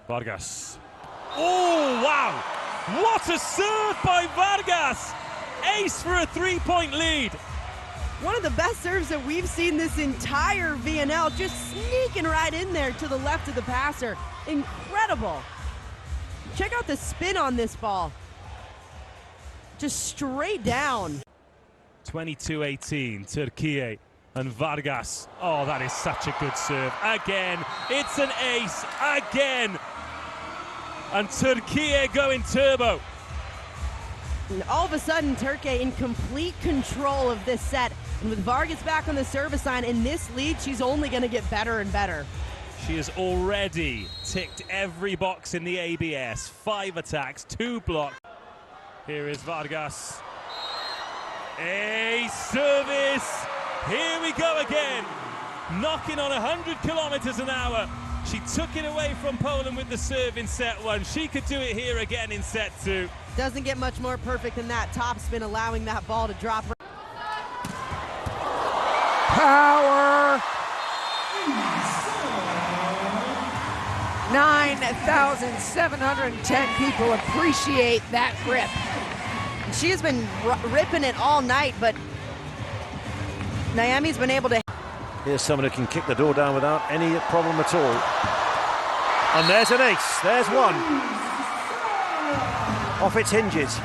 Vargas. Oh, wow! What a serve by Vargas! Ace for a three-point lead. One of the best serves that we've seen this entire VNL, just sneaking right in there to the left of the passer. Incredible. Check out the spin on this ball. Just straight down. 22-18, Turkey and Vargas. Oh, that is such a good serve. Again, it's an ace, again. And Turkey going turbo. And all of a sudden, Turkey in complete control of this set. And with Vargas back on the service line in this lead, she's only going to get better and better. She has already ticked every box in the ABS. 5 attacks, 2 blocks. Here is Vargas. A service. Here we go again. Knocking on 100 kilometers an hour. She took it away from Poland with the serve in set 1. She could do it here again in set 2. Doesn't get much more perfect than that top spin, allowing that ball to drop. Power. 9,710 people appreciate that rip. She has been ripping it all night, but Naomi's been able to. Here's someone who can kick the door down without any problem at all. And there's an ace. There's one. Off its hinges.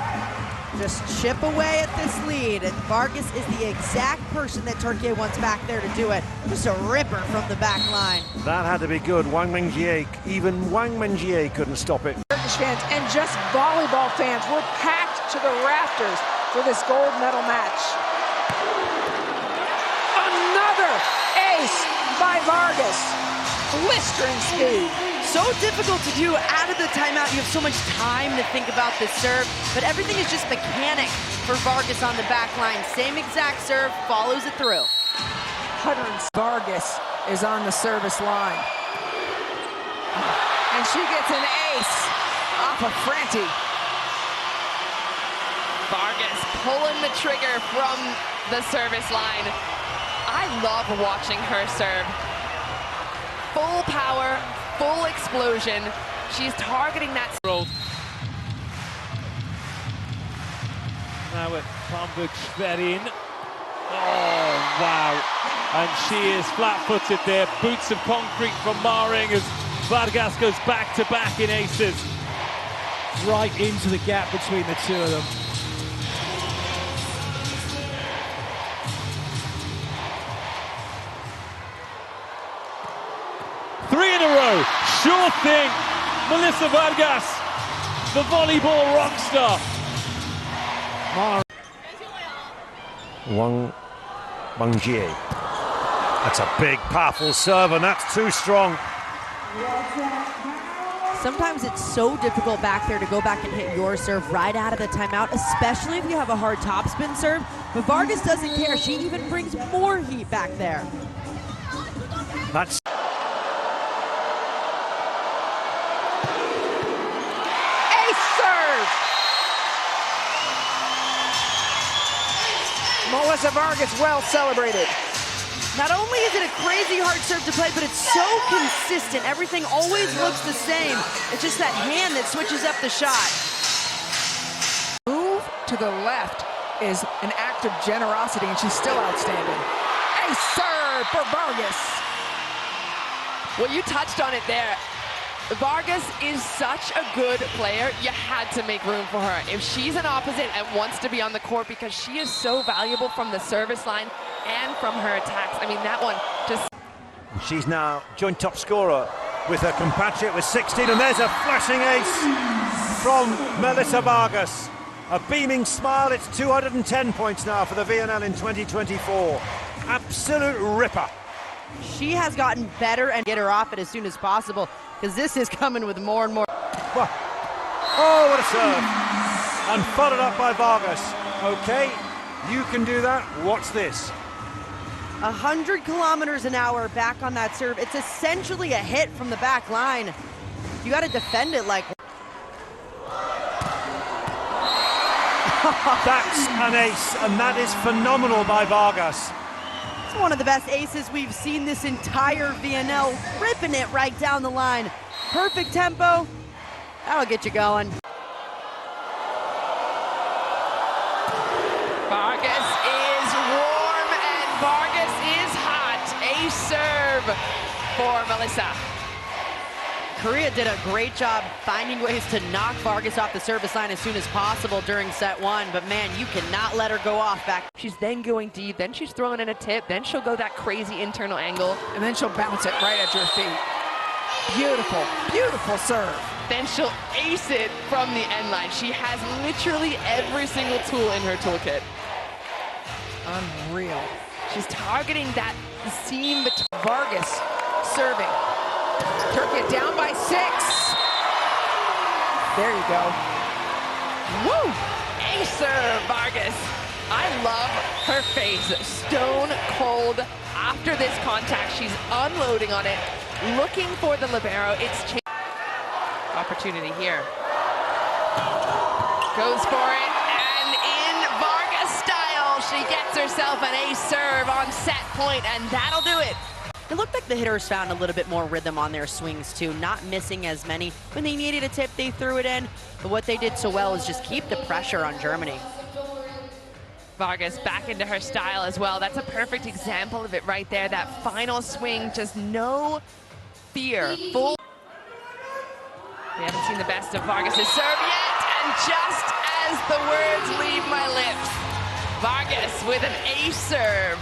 Just chip away at this lead, and Vargas is the exact person that Turkey wants back there to do it. Just a ripper from the back line. That had to be good. Wang Mengjie, even Wang Mengjie couldn't stop it. Turkish fans and just volleyball fans were packed to the rafters for this gold medal match. Another ace by Vargas. Blistering speed. So difficult to do out of the timeout. You have so much time to think about this serve, but everything is just mechanic for Vargas on the back line. Same exact serve, follows it through. Vargas is on the service line. And she gets an ace off of Franti. Vargas pulling the trigger from the service line. I love watching her serve. Full power, full explosion. She's targeting that. Now at Hamburg Schwerin. Oh, wow. And she is flat-footed there. Boots of concrete from Maring as Vargas goes back-to-back in aces. Right into the gap between the two of them. Three in a row, sure thing. Melissa Vargas, the volleyball rock star. Wang Mengjie. That's a big, powerful serve, and that's too strong. Sometimes it's so difficult back there to go back and hit your serve right out of the timeout, especially if you have a hard topspin serve. But Vargas doesn't care. She even brings more heat back there. That's Melissa Vargas well celebrated. Not only is it a crazy hard serve to play, but it's so consistent. Everything always looks the same. It's just that hand that switches up the shot. Move to the left is an act of generosity, and she's still outstanding. A serve for Vargas. Well, you touched on it there. Vargas is such a good player, you had to make room for her. If she's an opposite and wants to be on the court, because she is so valuable from the service line and from her attacks. I mean, that one just... She's now joint top scorer with her compatriot with 16, and there's a flashing ace from Melissa Vargas. A beaming smile. It's 210 points now for the VNL in 2024. Absolute ripper. She has gotten better and get her off it as soon as possible, because this is coming with more and more. Oh, what a serve. And followed up by Vargas. Okay, you can do that. What's this? 100 kilometers an hour back on that serve. It's essentially a hit from the back line. You got to defend it like... That's an ace, and that is phenomenal by Vargas. It's one of the best aces we've seen this entire VNL, ripping it right down the line. perfect tempo. That'll get you going. Vargas is warm and Vargas is hot. Ace serve for Melissa. Korea did a great job finding ways to knock Vargas off the service line as soon as possible during set one, but man, you cannot let her go off back. She's then going deep, then she's throwing in a tip, then she'll go that crazy internal angle. And then she'll bounce it right at your feet. Beautiful, beautiful serve. Then she'll ace it from the end line. She has literally every single tool in her toolkit. Unreal. She's targeting that seam between. Vargas serving. Turkey down by 6. There you go. Woo! Ace serve, Vargas. I love her face. Stone cold. After this contact, she's unloading on it, looking for the libero. It's opportunity here. Goes for it, and in Vargas style, she gets herself an ace serve on set point, and that'll do it. It looked like the hitters found a little bit more rhythm on their swings too, not missing as many. When they needed a tip, they threw it in. But what they did so well is just keep the pressure on Germany. Vargas back into her style as well. That's a perfect example of it right there. That final swing, just no fear. Full. We haven't seen the best of Vargas' serve yet, and just as the words leave my lips, Vargas with an ace serve.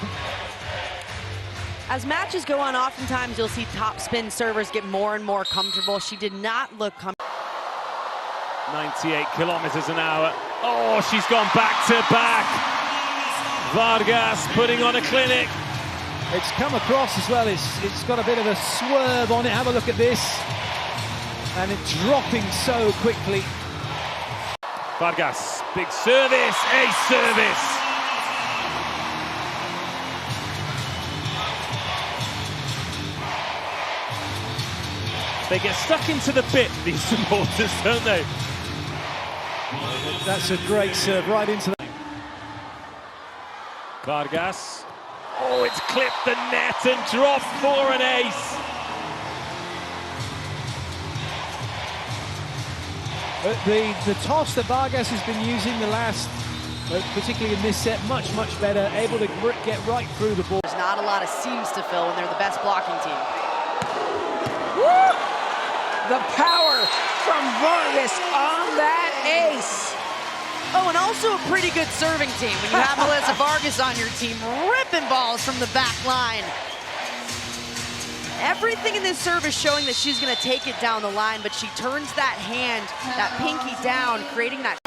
As matches go on, oftentimes you'll see top spin servers get more and more comfortable. She did not look comfortable. 98 kilometers an hour. Oh, she's gone back to back. Vargas putting on a clinic. It's come across as well. It's got a bit of a swerve on it. Have a look at this. And it's dropping so quickly. Vargas, big service, ace service. They get stuck into the bit, these supporters, don't they? That's a great serve right into the... Vargas. Oh, it's clipped the net and dropped for an ace. But the toss that Vargas has been using the last, particularly in this set, much better, able to get right through the ball. There's not a lot of seams to fill when they're the best blocking team. Woo! The power from Vargas on that ace. Oh, and also a pretty good serving team when you have Melissa Vargas on your team, ripping balls from the back line. Everything in this serve is showing that she's going to take it down the line, but she turns that hand, that pinky down, creating that.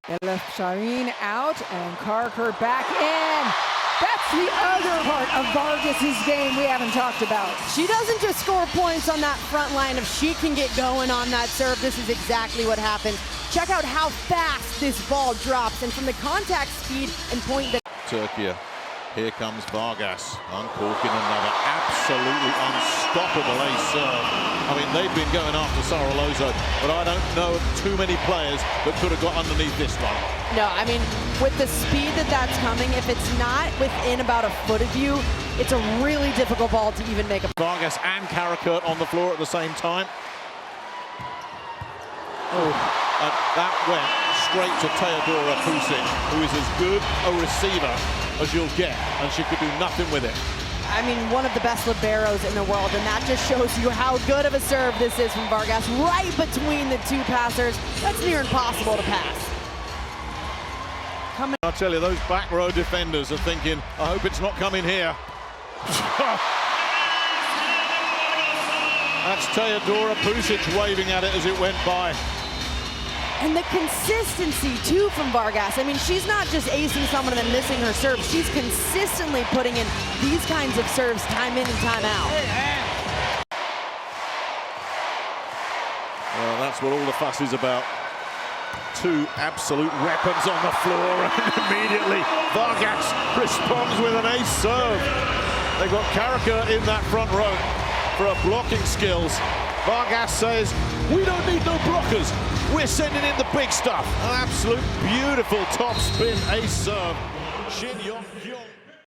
They left Shireen out and Carker back in. That's the other part of Vargas' game we haven't talked about. She doesn't just score points on that front line. If she can get going on that serve, this is exactly what happens. Check out how fast this ball drops, and from the contact speed and point that... Turkey. Here comes Vargas, uncorking another absolutely unstoppable ace serve. I mean, they've been going after Saralozo, but I don't know of too many players that could have got underneath this one. No, I mean, with the speed that's coming, if it's not within about a foot of you, it's a really difficult ball to even make a... Vargas and Karakurt on the floor at the same time. Oh, and that went straight to Teodora Pusic, who is as good a receiver as you'll get, and she could do nothing with it. I mean, one of the best liberos in the world, and that just shows you how good of a serve this is from Vargas, right between the two passers. That's near impossible to pass. I'll tell you, those back row defenders are thinking, I hope it's not coming here. That's Teodora Pusic waving at it as it went by. And the consistency, too, from Vargas. I mean, she's not just acing someone and then missing her serve. She's consistently putting in these kinds of serves time in and time out. Well, that's what all the fuss is about. Two absolute weapons on the floor, and immediately Vargas responds with an ace serve. They've got Karaka in that front row for her blocking skills. Vargas says, we don't need no blockers. We're sending in the big stuff. An absolute beautiful top spin ace serve. Shin Yong Kyung.